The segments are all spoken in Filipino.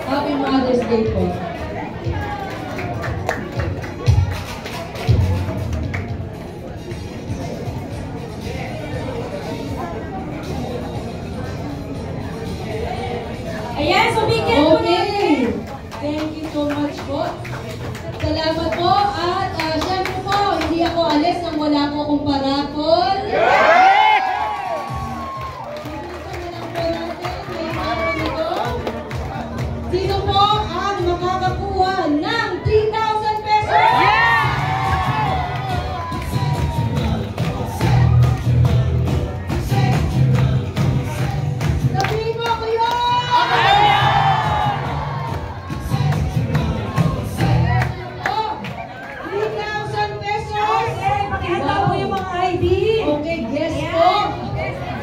Happy Mother's Day po. Ayan, so bigyan po natin. Thank you so much po. Salamat po. At syempre po, hindi ako alis nang wala po akong parapol. Sino po ang makakakuha ng 3,000 pesos? Sabihin mo ako yun! Oh, 3,000 pesos! Pakita mo yung mga ID. Okay, guess po.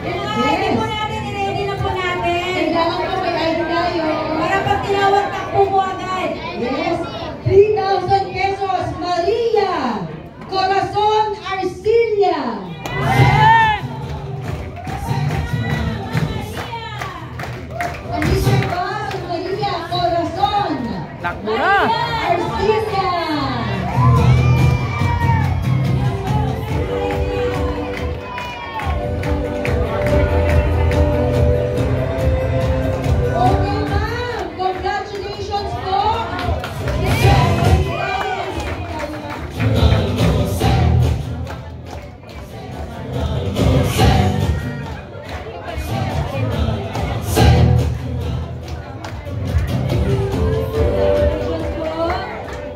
Yung mga ID po natin, i-ready na po natin. Kailangan po may ID tayo. Para pag tinawag, takpo mo agad. Yes, 3,000 pesos, Maria Corazon Arcilla. Alicia ba? Maria Corazon Takbo na! Arcilla. Okay, ma'am. Congratulations po.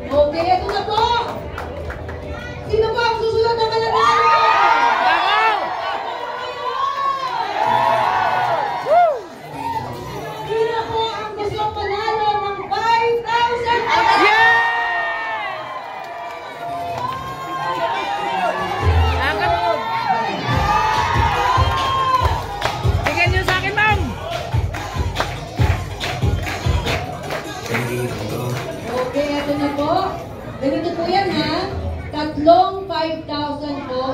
Okay, ito na po. Sino po ang susunod na mananalo? Sino po ang gusto manalo ng 5,000? Bigyan niyo sa akin, ma'am! Okay, ito na po. Ganito po yan, ha? Tatlong 5,000 po.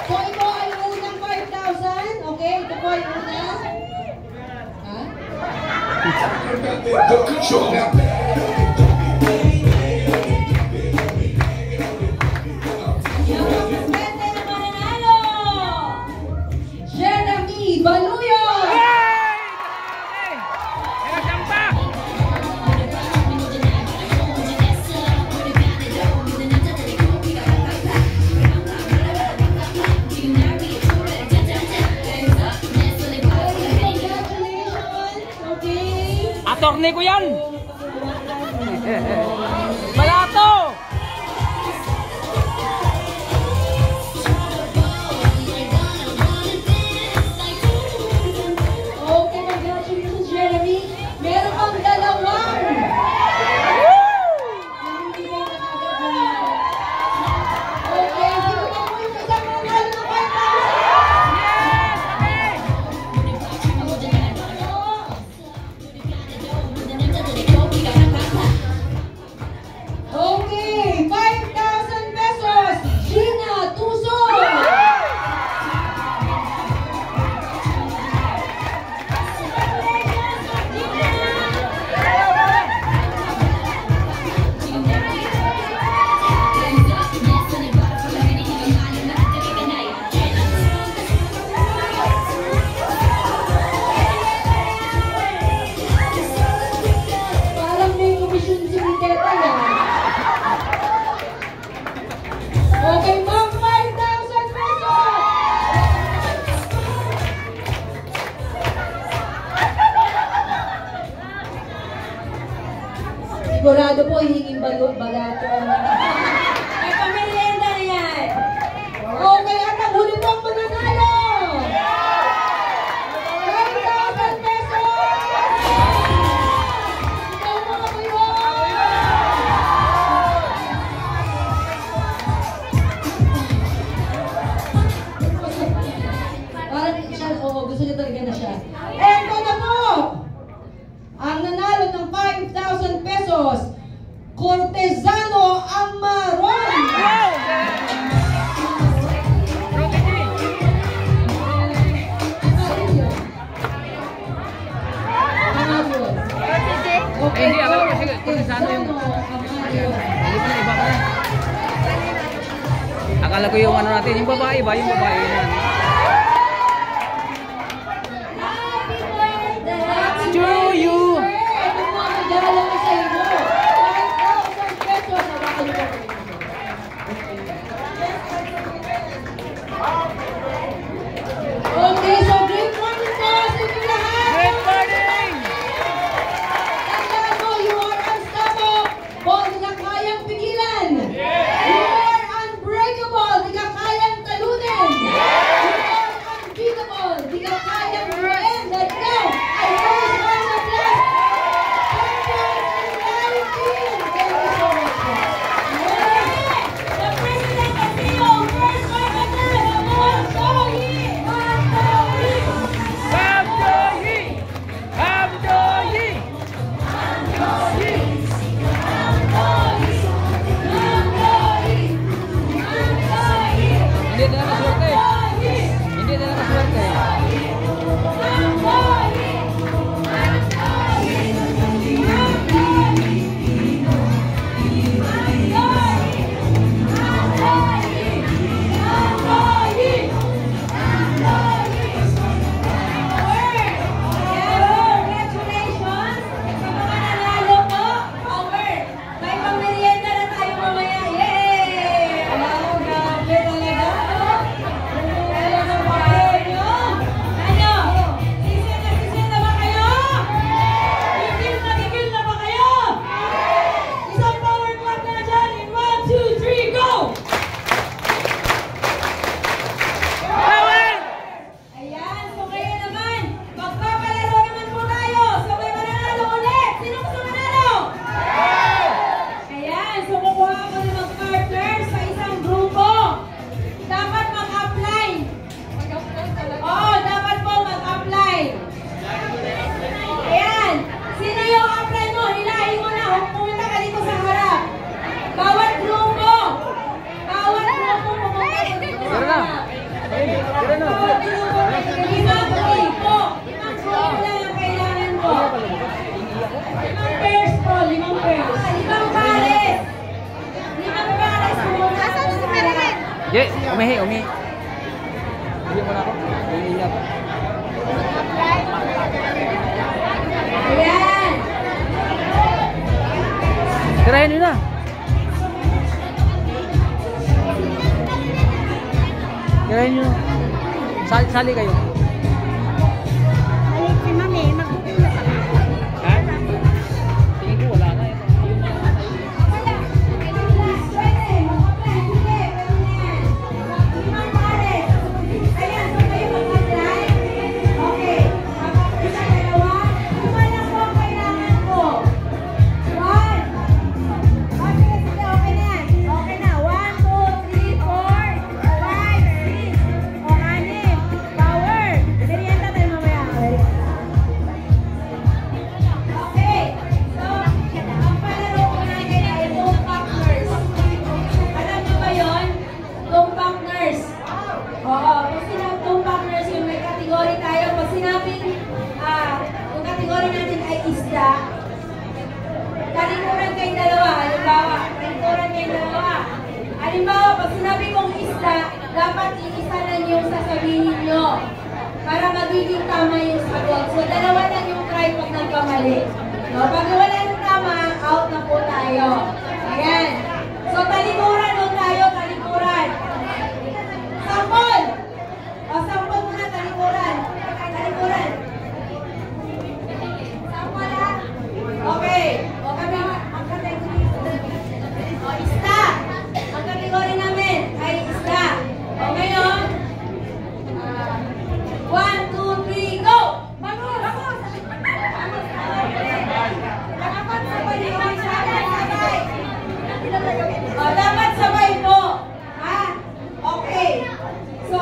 So, ito ay unang 5,000. Okay, ito po ay unang. Ha? Yung mga swerte na mananalo. Jeremy Baluyo! Congratulations! Okay. Attorney ko yan! Malato! Okay, congratulations, Jeremy. Meron pang dalawang. Hindi mo nakagawa. Okay, sino pa po yung isang mananalo ng 5,000? Okay, 5,000 pesos. Gina Tuso. Parang may komisyon si Teta yan. Okay, ma'am, 5,000 pesos! Sigurado po, hihingin balato. May pamerienda na yan. Okay, at ang huli po ang mananalo! 5,000 pesos! Ikaw mo ako yun! Parang siya, gusto niya talaga na siya. Eto na po! Ang nanalo ng 5,000 pesos, Cortezano Amaron! Okay, Hindi, akala ko sige, kung saan yung... Amalio. Hindi pa na, iba pa na. Akala ko yung ano natin, yung babae ba? Yung babae yan. To you! Ito po ang regalo ko sa inyo. 5,000 pesos. Hawakan niyo po. Okay, so great morning po sa inyo lahat. Good morning! Tandaan mo, you are unstoppable. Di ka kayang pigilan. You are unbreakable. Di ka kayang talunin. You are unbeatable. Di ka kayang ruin. Let's go. I praise God of bless. Thank you so much. The President of CEO, first President, Hamdoyi! Hamdoyi! Hamdoyi! Hindi na nakaswerte. Hindi na nakaswerte. Congratulations! Sa mga nanalo po, power! May pamerienda na tayo mamaya. Yay! Wow, grabe talaga. Ano ang power nyo? Ano? Sisil na ba kayo? Gigil na ba kayo? Isang power clap na dyan in 1, 2, 3, go! Power! Ayan, so kayo naman, magpapalaro naman po tayo. So may mananalo ulit. Sino gusto manalo? Ayan, so kukuha ako ng mag-partner sa isang grupo. Dapat mag-apply. Oo, dapat po mag-apply. Ayan, sino yung apply mo? Hilahin mo na. Huwag pumunta ka dito sa harap. Bawat grupo. Bawat grupo pumunta dito sa Tara na. harap. Tara na. Limang grupo. Limang grupo lang ang kailangan ko. Limang pairs po. Limang pairs. Limang pares. Limang pares. Asan si Merilyn? Ye, umihi. Hindi mo na ako. Umiiyak. Ayan. Tirahin nyo na. Tirahin nyo. Sali kayo. Balik si Mami. Magpupila ka. Ha? Tingin ko wala na. Wala. Pwede. Mag-apply. Sige. Pwede na yan. Limang pares. Ayan. So kayo mag-apply. Okay. Mag-apply sa dalawa. Lima lang po ang kailangan ko. 1. Okay. Sige. Okay na yan. Okay na. 1, 2, 3, 4, 5, 6. O, 6. Power. Merienda tayo mamaya. Okay. So, ang palaro ko natin ay tumpak nurse. Alam niyo ba yun? Tumpak nurse. Oo. Pag sinabing tumpak nurse, yung may kategory tayo. Pag sinabing, yung kategory natin ay isda, talikuran kayong dalawa. Halimbawa, talikuran kayong dalawa. Halimbawa, pag sinabi kong isda, dapat iisa lang yung sasabihin nyo para magiging tama yung sagot. So, dalawa lang yung try pag nagkamali. No? Pag wala ng tama, out na po tayo. Ayan. So, talikuran doon tayo, talikuran. Sampol! O, sampol muna, talikuran. Talikuran. Sampol ha? Okay. O, kami, ang kategory. O, isda. Ang kategory namin ay isda. O, ngayon, 1, 2, 3, go! Bangus! Dapat sabay yung sabay. O, dapat sabay po. Ha? Okay. So,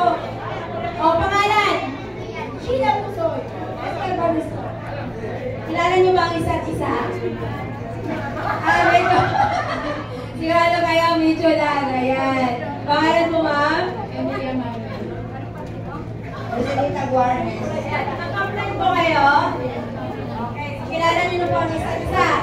o, pangalan? Sheila Pusoy. Esther Balusto. Kilala niyo ba ang isa't isa? Medyo. Sigurado kayo, medyo lang. Ayan. Pangalan mo, ma'am? Emilia Manuel. Rosalita Guarnes. Nag-apply po kayo? Okay. Kilala niyo na po ang isa't isa.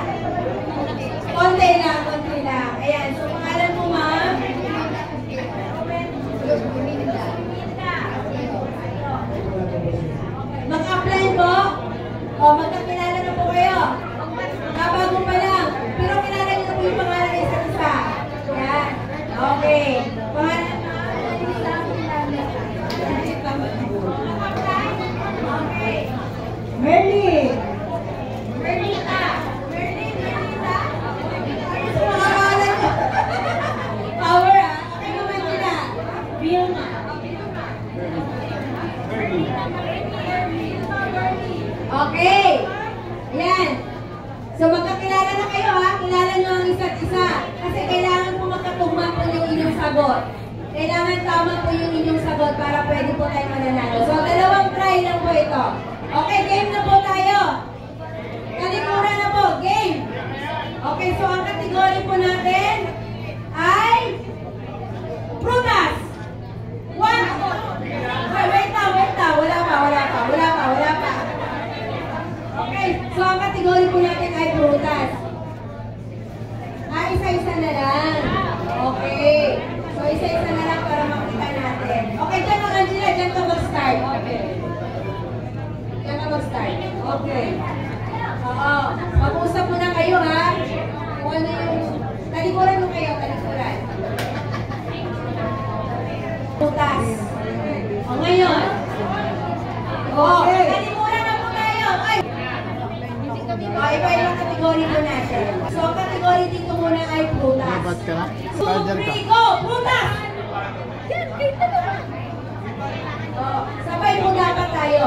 kayo ha, kilala nyo ang isa't isa. Kasi kailangan po magkatugma po yung inyong sagot. Kailangan tama po yung inyong sagot para pwede po tayo mananalo. So, dalawang try lang po ito. Okay, game na po tayo. Kalikuran na po, game. Okay, so ang kategory po natin ay prutas. One. Wait na. Wala pa. Okay, so ang kategory po natin ay prutas. Isa-isa na lang. Okay. So, isa-isa na lang para makita natin. Okay, dyan mo, Angela. Dyan ka mag-start. Okay. Dyan ka mag-start. Okay. Oo. Mag-uusap muna kayo, ha? Kung ano yung... Talikuran mo kayo, talikuran. Putas. O, ngayon. Okay. Talikuran na po tayo. Ay! O, iba yung kategory po natin. So, ang kategory dito muna ay prutas. Dapat ka na? 2, 3, go! Prutas! Sabay po dapat tayo.